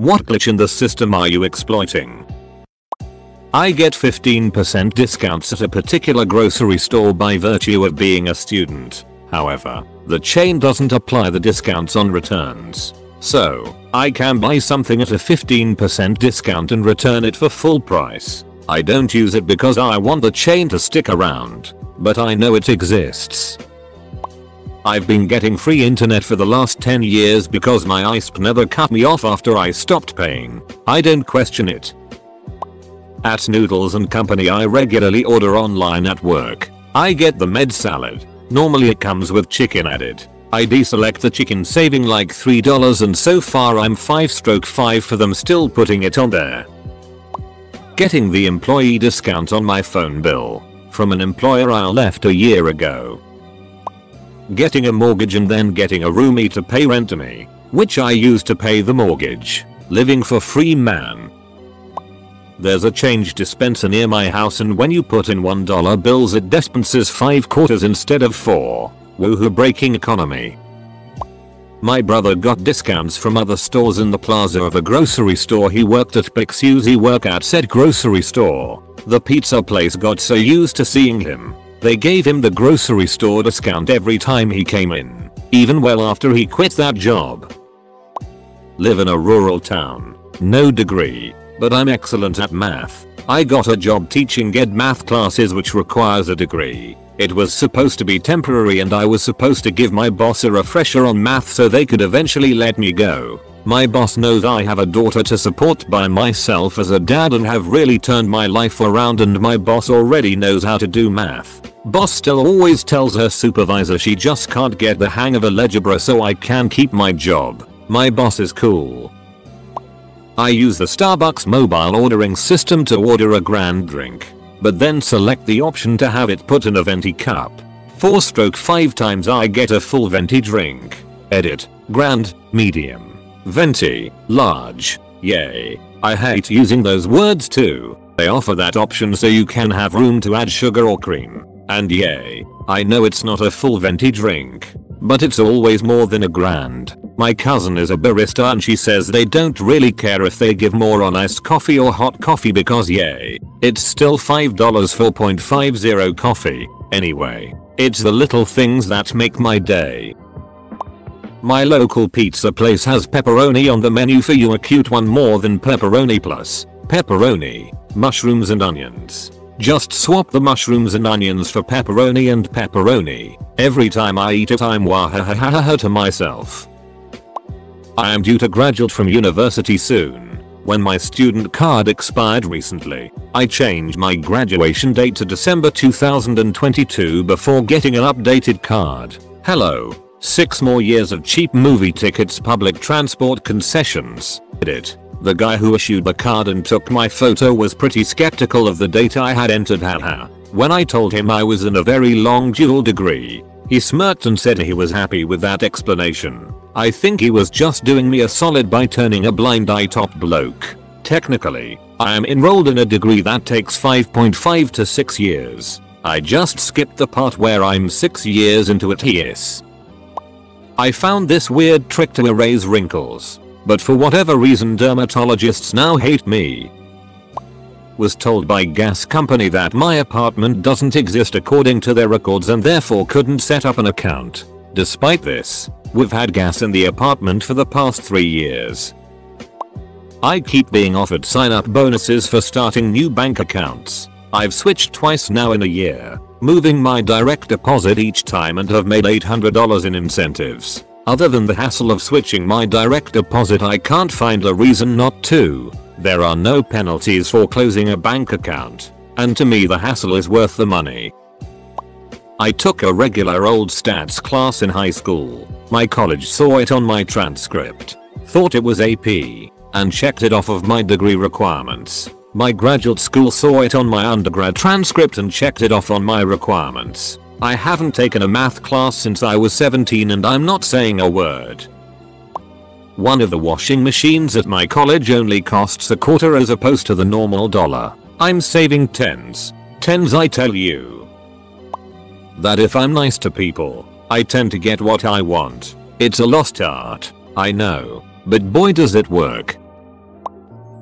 What glitch in the system are you exploiting? I get 15% discounts at a particular grocery store by virtue of being a student. However, the chain doesn't apply the discounts on returns. So, I can buy something at a 15% discount and return it for full price. I don't use it because I want the chain to stick around, but I know it exists. I've been getting free internet for the last 10 years because my ISP never cut me off after I stopped paying. I don't question it. At Noodles & Company I regularly order online at work. I get the med salad. Normally it comes with chicken added. I deselect the chicken saving like $3 and so far I'm 5/5 for them still putting it on there. Getting the employee discount on my phone bill from an employer I left a year ago. Getting a mortgage and then getting a roomie to pay rent to me, which I use to pay the mortgage. Living for free, man. There's a change dispenser near my house and when you put in $1 bills it dispenses 5 quarters instead of 4. Woohoo, breaking economy. My brother got discounts from other stores in the plaza of a grocery store he worked at because he worked at said grocery store. The pizza place got so used to seeing him, they gave him the grocery store discount every time he came in, even well after he quit that job. Live in a rural town. No degree, but I'm excellent at math. I got a job teaching ed math classes which requires a degree. It was supposed to be temporary and I was supposed to give my boss a refresher on math so they could eventually let me go. My boss knows I have a daughter to support by myself as a dad and have really turned my life around, and my boss already knows how to do math. Boss still always tells her supervisor she just can't get the hang of algebra so I can keep my job. My boss is cool. I use the Starbucks mobile ordering system to order a grand drink, but then select the option to have it put in a venti cup. 4/5 times I get a full venti drink. Edit. Grand, medium, venti, large. Yay. I hate using those words too. They offer that option so you can have room to add sugar or cream. And yay, I know it's not a full venti drink, but it's always more than a grand. My cousin is a barista and she says they don't really care if they give more on iced coffee or hot coffee because yay, it's still $5 for 0.50 coffee. Anyway, it's the little things that make my day. My local pizza place has pepperoni on the menu for you, a cute one more than pepperoni plus pepperoni, mushrooms and onions. Just swap the mushrooms and onions for pepperoni and pepperoni. Every time I eat it I'm wahahaha to myself. I am due to graduate from university soon. When my student card expired recently, I changed my graduation date to December 2022 before getting an updated card. Hello. 6 more years of cheap movie tickets, public transport concessions. Edit. The guy who issued the card and took my photo was pretty skeptical of the date I had entered, haha. When I told him I was in a very long dual degree, he smirked and said he was happy with that explanation. I think he was just doing me a solid by turning a blind eye, top bloke. Technically, I am enrolled in a degree that takes 5.5 to 6 years. I just skipped the part where I'm 6 years into it. Yes. I found this weird trick to erase wrinkles, but for whatever reason dermatologists now hate me. Was told by gas company that my apartment doesn't exist according to their records and therefore couldn't set up an account. Despite this, we've had gas in the apartment for the past 3 years. I keep being offered sign-up bonuses for starting new bank accounts. I've switched twice now in a year, moving my direct deposit each time, and have made $800 in incentives. Other than the hassle of switching my direct deposit, I can't find a reason not to. There are no penalties for closing a bank account, and to me the hassle is worth the money. I took a regular old stats class in high school. My college saw it on my transcript, thought it was AP, and checked it off of my degree requirements. My graduate school saw it on my undergrad transcript and checked it off on my requirements. I haven't taken a math class since I was 17 and I'm not saying a word. One of the washing machines at my college only costs a quarter as opposed to the normal $1. I'm saving tens I tell you. That if I'm nice to people, I tend to get what I want. It's a lost art, I know, but boy does it work.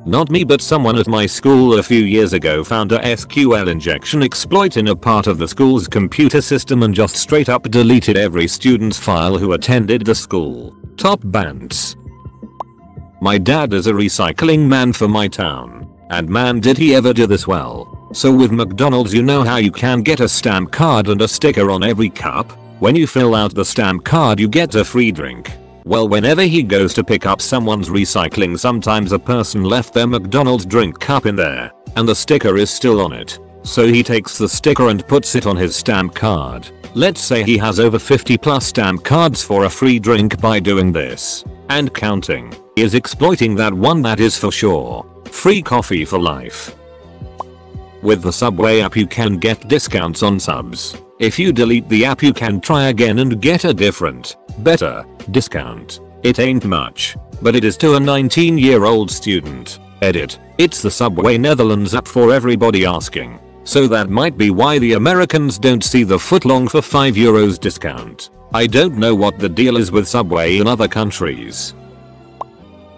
Not me, but someone at my school a few years ago found a SQL injection exploit in a part of the school's computer system and just straight up deleted every student's file who attended the school. Top bants. My dad is a recycling man for my town. And man did he ever do this well. So with McDonald's, you know how you can get a stamp card and a sticker on every cup? When you fill out the stamp card you get a free drink. Well, whenever he goes to pick up someone's recycling, sometimes a person left their McDonald's drink cup in there and the sticker is still on it. So he takes the sticker and puts it on his stamp card. Let's say he has over 50 plus stamp cards for a free drink. By doing this and counting, he is exploiting that one, that is for sure. Free coffee for life. With the Subway app you can get discounts on subs. If you delete the app you can try again and get a different, better discount. It ain't much, but it is to a 19-year-old student. Edit. It's the Subway Netherlands app for everybody asking. So that might be why the Americans don't see the footlong for €5 discount. I don't know what the deal is with Subway in other countries.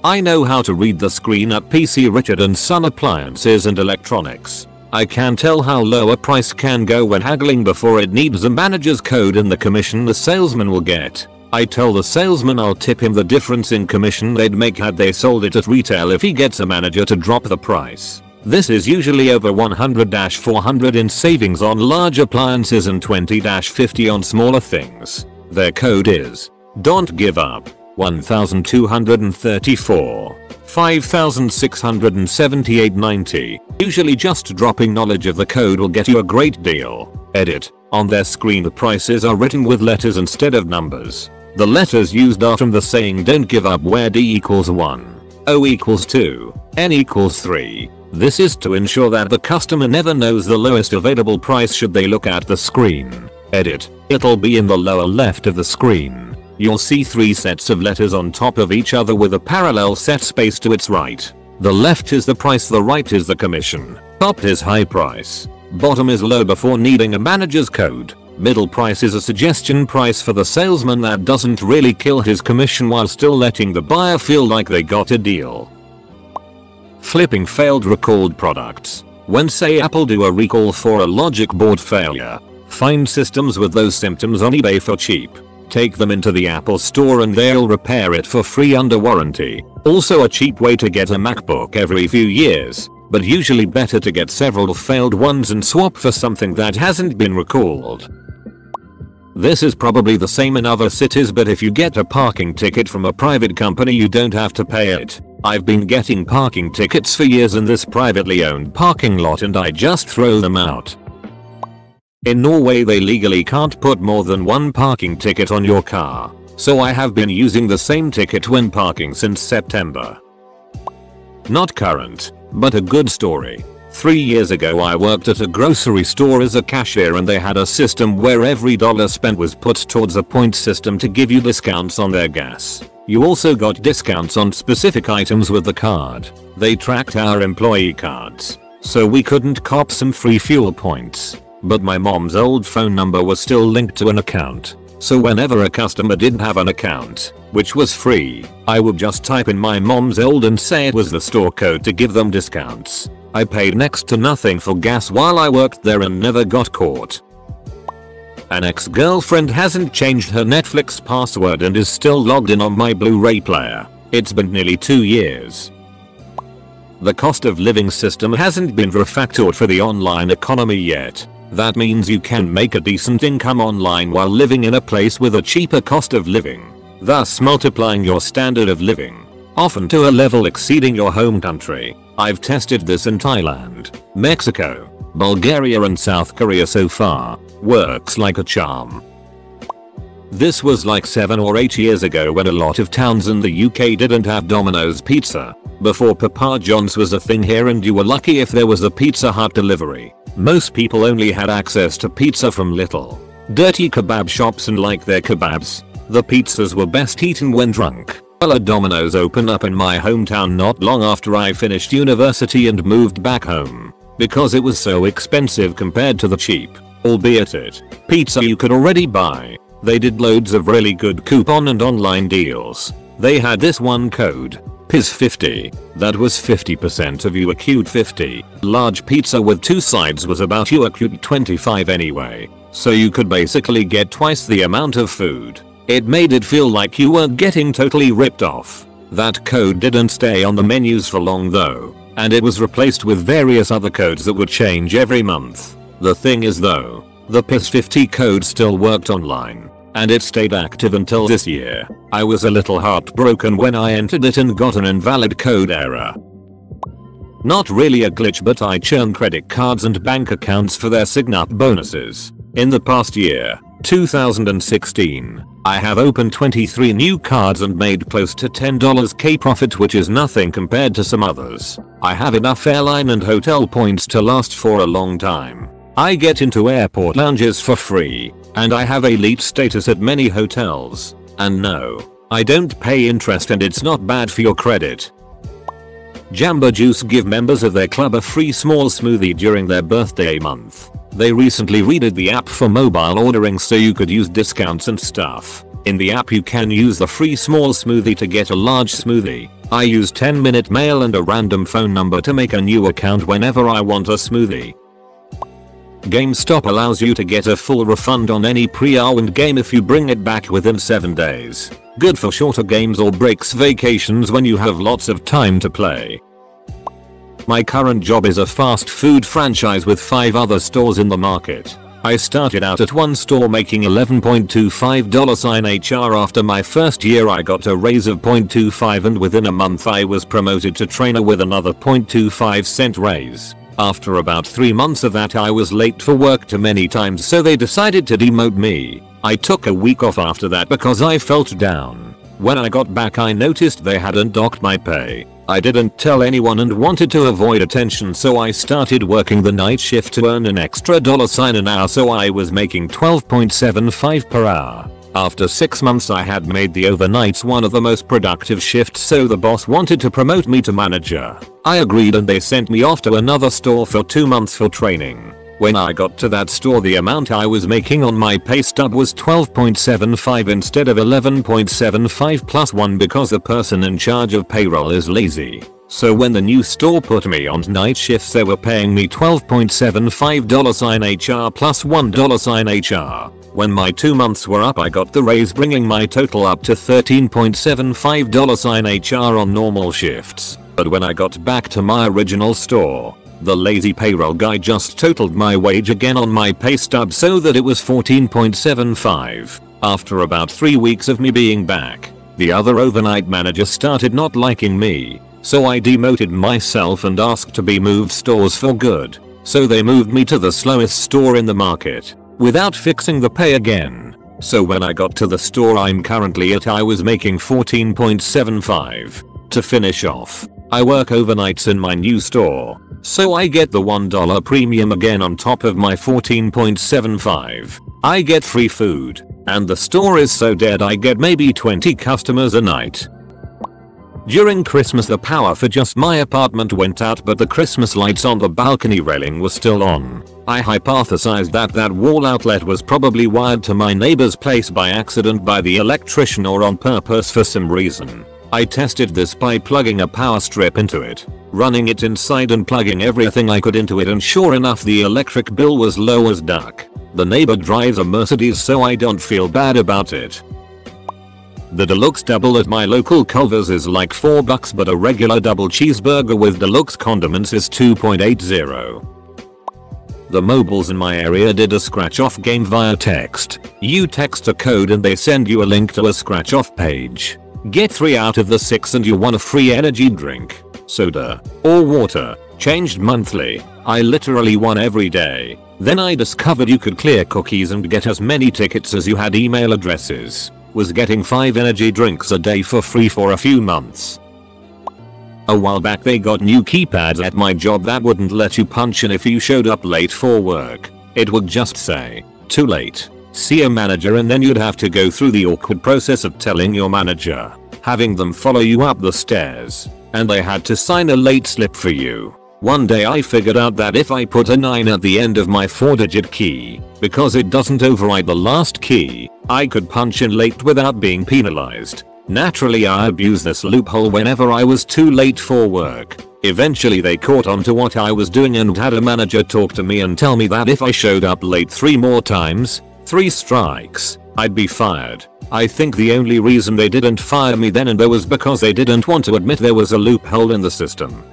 I know how to read the screen at PC Richard & Son Appliances and Electronics. I can tell how low a price can go when haggling before it needs a manager's code and the commission the salesman will get. I tell the salesman I'll tip him the difference in commission they'd make had they sold it at retail if he gets a manager to drop the price. This is usually over 100-400 in savings on large appliances and 20-50 on smaller things. Their code is "Don't Give Up." 1234. 5678.90. Usually just dropping knowledge of the code will get you a great deal. Edit. On their screen the prices are written with letters instead of numbers. The letters used are from the saying "Don't give up," where D equals 1, O equals 2, N equals 3. This is to ensure that the customer never knows the lowest available price should they look at the screen. Edit. It'll be in the lower left of the screen. You'll see 3 sets of letters on top of each other with a parallel set space to its right. The left is the price, the right is the commission. Top is high price. Bottom is low before needing a manager's code. Middle price is a suggestion price for the salesman that doesn't really kill his commission while still letting the buyer feel like they got a deal. Flipping failed recalled products. When say Apple do a recall for a logic board failure, find systems with those symptoms on eBay for cheap. Take them into the Apple store and they'll repair it for free under warranty. Also a cheap way to get a MacBook every few years, but usually better to get several failed ones and swap for something that hasn't been recalled. This is probably the same in other cities, but if you get a parking ticket from a private company you don't have to pay it. I've been getting parking tickets for years in this privately owned parking lot and I just throw them out. In Norway they legally can't put more than 1 parking ticket on your car, so I have been using the same ticket when parking since September. Not current, but a good story. 3 years ago I worked at a grocery store as a cashier and they had a system where every dollar spent was put towards a point system to give you discounts on their gas. You also got discounts on specific items with the card. They tracked our employee cards, so we couldn't cop some free fuel points. But my mom's old phone number was still linked to an account, so whenever a customer didn't have an account, which was free, I would just type in my mom's old and say it was the store code to give them discounts. I paid next to nothing for gas while I worked there and never got caught. An ex-girlfriend hasn't changed her Netflix password and is still logged in on my Blu-ray player. It's been nearly 2 years. The cost of living system hasn't been refactored for the online economy yet. That means you can make a decent income online while living in a place with a cheaper cost of living, thus multiplying your standard of living, often to a level exceeding your home country. I've tested this in Thailand, Mexico, Bulgaria and South Korea so far. Works like a charm. This was like 7 or 8 years ago when a lot of towns in the UK didn't have Domino's pizza, before Papa John's was a thing here and you were lucky if there was a Pizza Hut delivery. Most people only had access to pizza from little, dirty kebab shops and like their kebabs. The pizzas were best eaten when drunk. Well, a Domino's opened up in my hometown not long after I finished university and moved back home, because it was so expensive compared to the cheap, albeit it, pizza you could already buy. They did loads of really good coupon and online deals. They had this one code, Piss 50. That was 50% of you acute 50. Large pizza with 2 sides was about you acute 25 anyway. So you could basically get twice the amount of food. It made it feel like you were getting totally ripped off. That code didn't stay on the menus for long though, and it was replaced with various other codes that would change every month. The thing is though, the Piss 50 code still worked online, and it stayed active until this year. I was a little heartbroken when I entered it and got an invalid code error. Not really a glitch, but I churn credit cards and bank accounts for their sign-up bonuses. In the past year, 2016, I have opened 23 new cards and made close to $10k profit, which is nothing compared to some others. I have enough airline and hotel points to last for a long time. I get into airport lounges for free, and I have elite status at many hotels. And no, I don't pay interest and it's not bad for your credit. Jamba Juice give members of their club a free small smoothie during their birthday month. They recently redid the app for mobile ordering so you could use discounts and stuff. In the app you can use the free small smoothie to get a large smoothie. I use 10-minute mail and a random phone number to make a new account whenever I want a smoothie. GameStop allows you to get a full refund on any pre-owned game if you bring it back within 7 days. Good for shorter games or breaks vacations when you have lots of time to play. My current job is a fast food franchise with 5 other stores in the market. I started out at one store making $11.25 HR. After my first year I got a raise of 0.25 and within a month I was promoted to trainer with another 0.25 raise. After about 3 months of that I was late for work too many times, so they decided to demote me. I took a week off after that because I felt down. When I got back I noticed they hadn't docked my pay. I didn't tell anyone and wanted to avoid attention, so I started working the night shift to earn an extra $1 an hour, so I was making $12.75 per hour. After 6 months I had made the overnights one of the most productive shifts, so the boss wanted to promote me to manager. I agreed and they sent me off to another store for 2 months for training. When I got to that store the amount I was making on my pay stub was $12.75 instead of $11.75 plus 1 because the person in charge of payroll is lazy. So when the new store put me on night shifts they were paying me $12.75 HR plus $1 HR. When my 2 months were up I got the raise, bringing my total up to $13.75 HR on normal shifts. But when I got back to my original store, the lazy payroll guy just totaled my wage again on my pay stub so that it was $14.75. After about 3 weeks of me being back, the other overnight manager started not liking me. So I demoted myself and asked to be moved stores for good. So they moved me to the slowest store in the market, without fixing the pay again. So when I got to the store I'm currently at I was making $14.75. To finish off, I work overnights in my new store, so I get the $1 premium again on top of my $14.75. I get free food, and the store is so dead I get maybe 20 customers a night. During Christmas the power for just my apartment went out, but the Christmas lights on the balcony railing were still on. I hypothesized that wall outlet was probably wired to my neighbor's place by accident by the electrician or on purpose for some reason. I tested this by plugging a power strip into it, running it inside and plugging everything I could into it, and sure enough the electric bill was low as duck. The neighbor drives a Mercedes so I don't feel bad about it. The deluxe double at my local Culver's is like $4, but a regular double cheeseburger with deluxe condiments is $2.80. The mobiles in my area did a scratch off game via text. You text a code and they send you a link to a scratch off page. Get 3 out of the 6 and you won a free energy drink, soda, or water, changed monthly. I literally won every day. Then I discovered you could clear cookies and get as many tickets as you had email addresses. Was getting 5 energy drinks a day for free for a few months. A while back they got new keypads at my job that wouldn't let you punch in if you showed up late for work. It would just say, "Too late. See a manager," and then you'd have to go through the awkward process of telling your manager, having them follow you up the stairs, and they had to sign a late slip for you. One day I figured out that if I put a 9 at the end of my 4-digit key, because it doesn't override the last key, I could punch in late without being penalized. Naturally I abused this loophole whenever I was too late for work. Eventually they caught on to what I was doing and had a manager talk to me and tell me that if I showed up late 3 more times, 3 strikes, I'd be fired. I think the only reason they didn't fire me then and there was because they didn't want to admit there was a loophole in the system.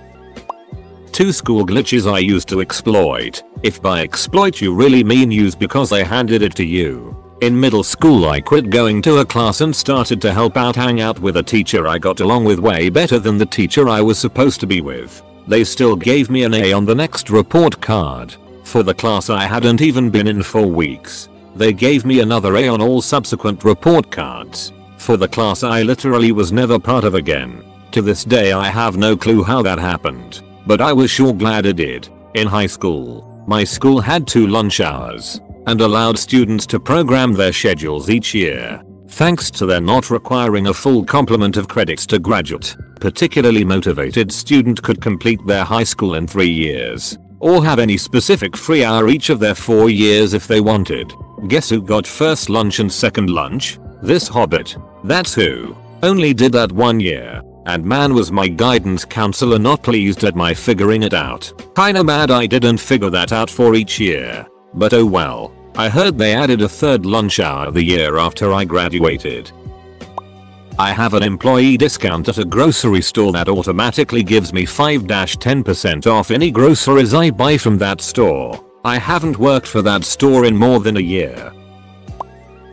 2 school glitches I used to exploit. If by exploit you really mean use because I handed it to you. In middle school I quit going to a class and started to help out hang out with a teacher I got along with way better than the teacher I was supposed to be with. They still gave me an A on the next report card. For the class I hadn't even been in for weeks. They gave me another A on all subsequent report cards. For the class I literally was never part of again. To this day I have no clue how that happened. But I was sure glad it did. In high school, my school had 2 lunch hours. And allowed students to program their schedules each year. Thanks to their not requiring a full complement of credits to graduate, particularly motivated student could complete their high school in 3 years. Or have any specific free hour each of their 4 years if they wanted. Guess who got first lunch and second lunch? This hobbit. That's who. Only did that 1 year. And man was my guidance counselor not pleased at my figuring it out. Kinda mad I didn't figure that out for each year. But oh well, I heard they added a 3rd lunch hour the year after I graduated. I have an employee discount at a grocery store that automatically gives me 5-10% off any groceries I buy from that store. I haven't worked for that store in more than a year.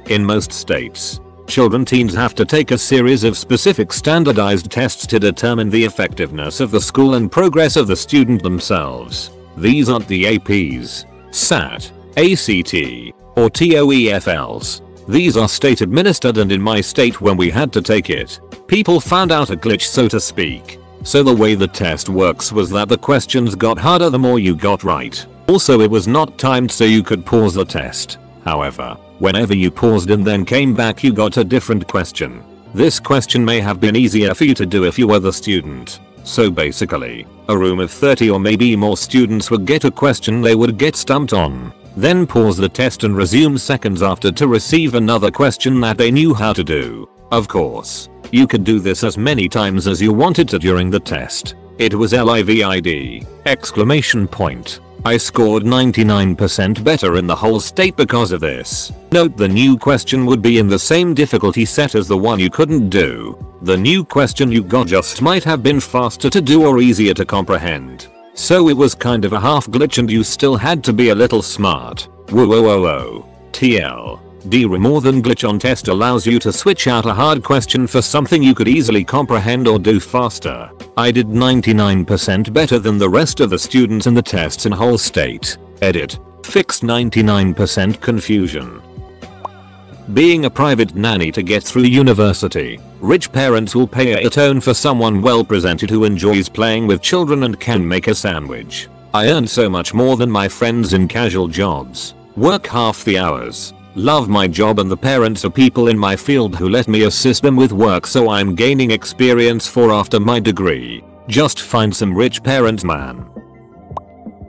In most states, teens have to take a series of specific standardized tests to determine the effectiveness of the school and progress of the student themselves. These aren't the APs, SAT, ACT, or TOEFLs. These are state administered, and in my state when we had to take it, people found out a glitch so to speak. So the way the test works was that the questions got harder the more you got right. Also it was not timed so you could pause the test. However, whenever you paused and then came back you got a different question. This question may have been easier for you to do if you were the student. So basically, a room of 30 or maybe more students would get a question they would get stumped on. Then pause the test and resume seconds after to receive another question that they knew how to do. Of course, you could do this as many times as you wanted to during the test. It was livid! Exclamation point. I scored 99% better in the whole state because of this. Note the new question would be in the same difficulty set as the one you couldn't do. The new question you got just might have been faster to do or easier to comprehend. So it was kind of a half glitch and you still had to be a little smart. Whoa. TLDR more than glitch on test allows you to switch out a hard question for something you could easily comprehend or do faster. I did 99% better than the rest of the students in the tests in whole state. Edit. Fixed 99% confusion. Being a private nanny to get through university. Rich parents will pay a ton for someone well presented who enjoys playing with children and can make a sandwich. I earn so much more than my friends in casual jobs. Work half the hours. Love my job and the parents are people in my field who let me assist them with work so I'm gaining experience for after my degree. Just find some rich parents, man.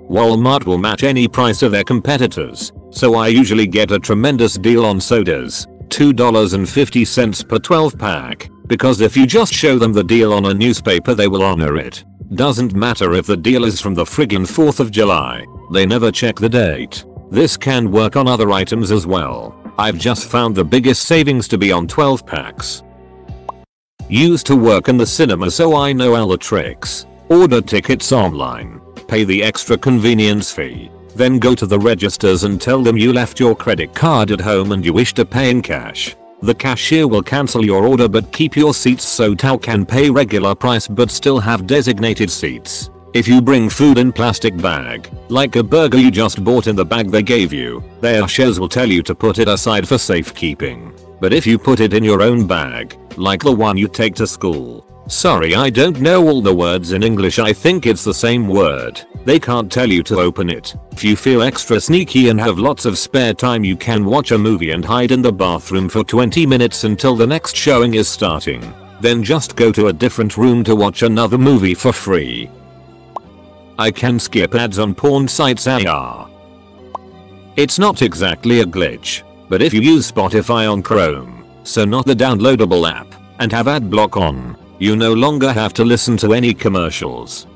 Walmart will match any price of their competitors, so I usually get a tremendous deal on sodas, $2.50 per 12 pack, because if you just show them the deal on a newspaper they will honor it. Doesn't matter if the deal is from the friggin' 4th of July, they never check the date. This can work on other items as well. I've just found the biggest savings to be on 12 packs. Used to work in the cinema so I know all the tricks. Order tickets online. Pay the extra convenience fee. Then go to the registers and tell them you left your credit card at home and you wish to pay in cash. The cashier will cancel your order but keep your seats so you can pay regular price but still have designated seats. If you bring food in plastic bag, like a burger you just bought in the bag they gave you, their ushers will tell you to put it aside for safekeeping. But if you put it in your own bag, like the one you take to school, sorry I don't know all the words in English, I think it's the same word, they can't tell you to open it. If you feel extra sneaky and have lots of spare time you can watch a movie and hide in the bathroom for 20 minutes until the next showing is starting. Then just go to a different room to watch another movie for free. I can skip ads on porn sites AR. It's not exactly a glitch, but if you use Spotify on Chrome, so not the downloadable app, and have ad block on. You no longer have to listen to any commercials.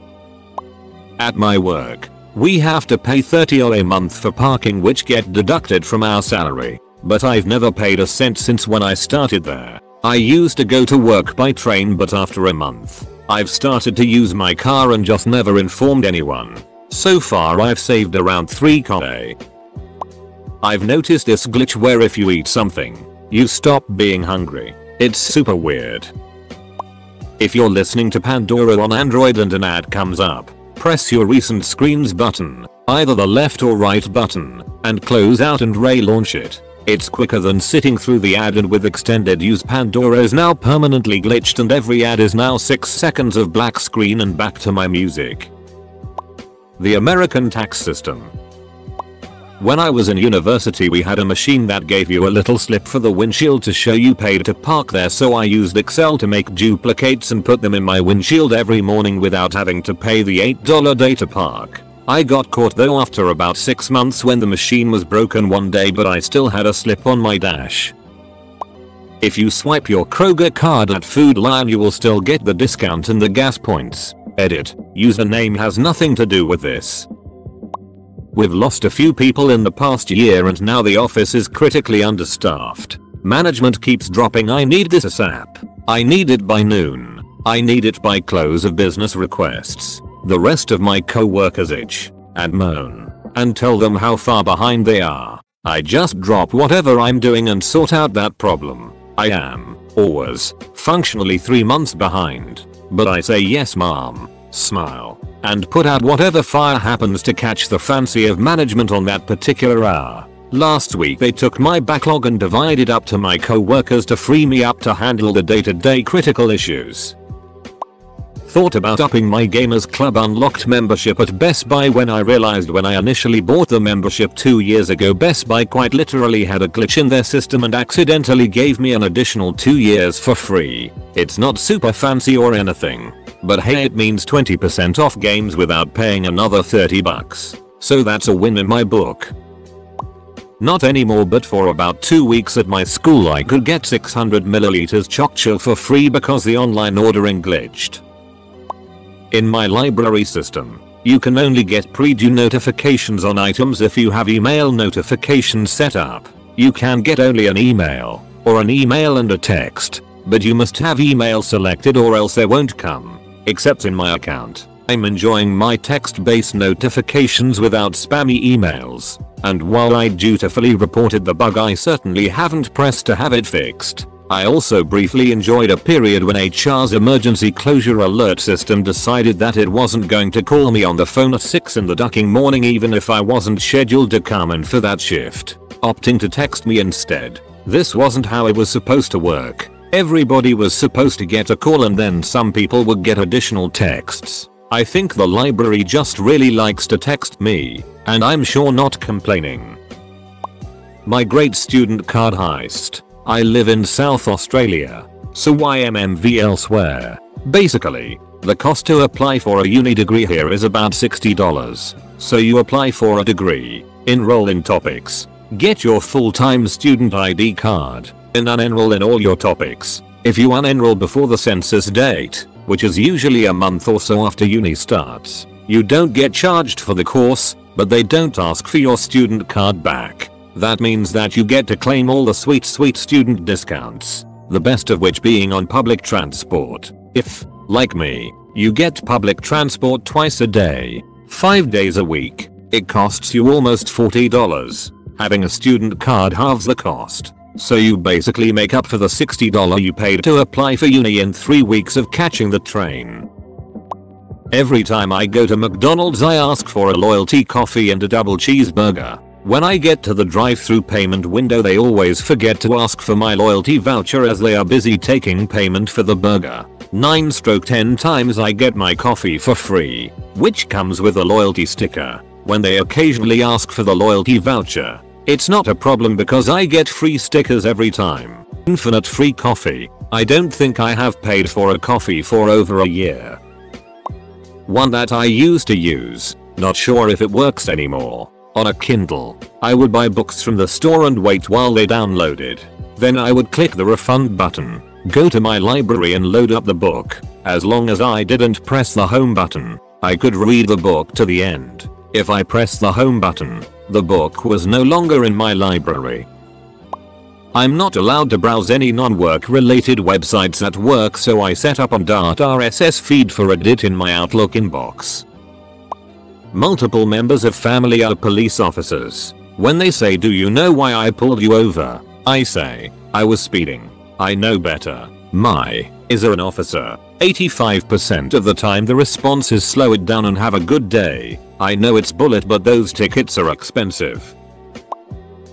At my work, we have to pay $30 a month for parking, which get deducted from our salary. But I've never paid a cent since when I started there. I used to go to work by train, but after a month, I've started to use my car and just never informed anyone. So far I've saved around $3K. I've noticed this glitch where if you eat something, you stop being hungry. It's super weird. If you're listening to Pandora on Android and an ad comes up, press your recent screens button, either the left or right button, and close out and relaunch it. It's quicker than sitting through the ad, and with extended use Pandora is now permanently glitched and every ad is now 6 seconds of black screen and back to my music. The American tax system. When I was in university we had a machine that gave you a little slip for the windshield to show you paid to park there, so I used Excel to make duplicates and put them in my windshield every morning without having to pay the $8 day to park. I got caught though after about 6 months when the machine was broken one day, but I still had a slip on my dash. If you swipe your Kroger card at Food Lion you will still get the discount and the gas points. Edit. Username has nothing to do with this. We've lost a few people in the past year and now the office is critically understaffed. Management keeps dropping "I need this ASAP. I need it by noon. I need it by close of business" requests. The rest of my co-workers itch and moan and tell them how far behind they are. I just drop whatever I'm doing and sort out that problem. I am always functionally 3 months behind, but I say yes ma'am, smile, and put out whatever fire happens to catch the fancy of management on that particular hour. Last week they took my backlog and divided up to my co-workers to free me up to handle the day-to-day critical issues. Thought about upping my Gamers Club Unlocked membership at Best Buy when I realized when I initially bought the membership 2 years ago Best Buy quite literally had a glitch in their system and accidentally gave me an additional 2 years for free. It's not super fancy or anything, but hey, it means 20% off games without paying another $30. So that's a win in my book. Not anymore, but for about 2 weeks at my school I could get 600 milliliters choc chill for free because the online ordering glitched. In my library system, you can only get pre-due notifications on items if you have email notifications set up. You can get only an email, or an email and a text, but you must have email selected or else they won't come. Except in my account, I'm enjoying my text-based notifications without spammy emails, and while I dutifully reported the bug I certainly haven't pressed to have it fixed. I also briefly enjoyed a period when HR's emergency closure alert system decided that it wasn't going to call me on the phone at 6 in the ducking morning even if I wasn't scheduled to come in for that shift, opting to text me instead. This wasn't how it was supposed to work. Everybody was supposed to get a call and then some people would get additional texts. I think the library just really likes to text me, and I'm sure not complaining. My great student card heist. I live in South Australia, so why MMV elsewhere? Basically, the cost to apply for a uni degree here is about $60. So you apply for a degree, enroll in topics, get your full-time student ID card, and unenroll in all your topics. If you unenroll before the census date, which is usually a month or so after uni starts, you don't get charged for the course, but they don't ask for your student card back. That means that you get to claim all the sweet student discounts, the best of which being on public transport. If, like me, you get public transport twice a day, 5 days a week, it costs you almost $40. Having a student card halves the cost, so you basically make up for the $60 you paid to apply for uni in 3 weeks of catching the train. Every time I go to McDonald's I ask for a loyalty coffee and a double cheeseburger. When I get to the drive-through payment window they always forget to ask for my loyalty voucher as they are busy taking payment for the burger. 9/10 times I get my coffee for free, which comes with a loyalty sticker. When they occasionally ask for the loyalty voucher, it's not a problem because I get free stickers every time. Infinite free coffee. I don't think I have paid for a coffee for over a year. One that I used to use, not sure if it works anymore. On a Kindle, I would buy books from the store and wait while they downloaded. Then I would click the refund button, go to my library and load up the book. As long as I didn't press the home button, I could read the book to the end. If I pressed the home button, the book was no longer in my library. I'm not allowed to browse any non-work related websites at work, so I set up a .rss feed for Reddit in my Outlook inbox. Multiple members of family are police officers. When they say, "Do you know why I pulled you over?" I say, "I was speeding. I know better." Is there an officer? 85% of the time the response is slow it down and have a good day. I know it's bullet, but those tickets are expensive.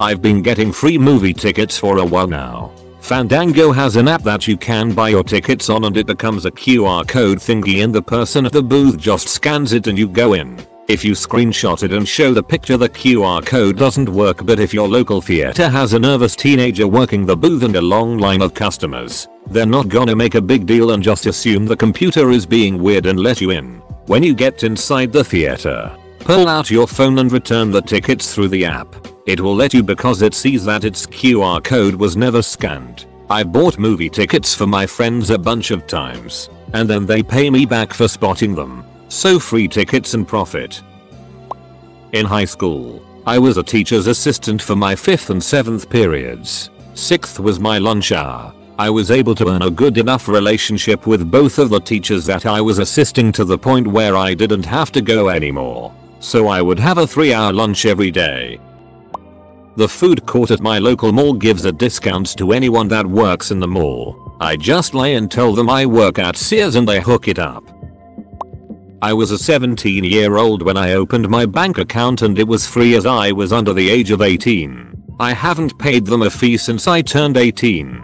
I've been getting free movie tickets for a while now. Fandango has an app that you can buy your tickets on, and it becomes a QR code thingy, and the person at the booth just scans it and you go in. If you screenshot it and show the picture, the QR code doesn't work, but if your local theater has a nervous teenager working the booth and a long line of customers, they're not gonna make a big deal and just assume the computer is being weird and let you in. When you get inside the theater, pull out your phone and return the tickets through the app. It will let you because it sees that its QR code was never scanned. I've bought movie tickets for my friends a bunch of times, and then they pay me back for spotting them. So free tickets and profit. In high school, I was a teacher's assistant for my 5th and 7th periods. 6th was my lunch hour. I was able to earn a good enough relationship with both of the teachers that I was assisting to the point where I didn't have to go anymore. So I would have a 3-hour lunch every day. The food court at my local mall gives a discount to anyone that works in the mall. I just lie and tell them I work at Sears and they hook it up. I was a 17-year-old when I opened my bank account, and it was free as I was under the age of 18. I haven't paid them a fee since I turned 18.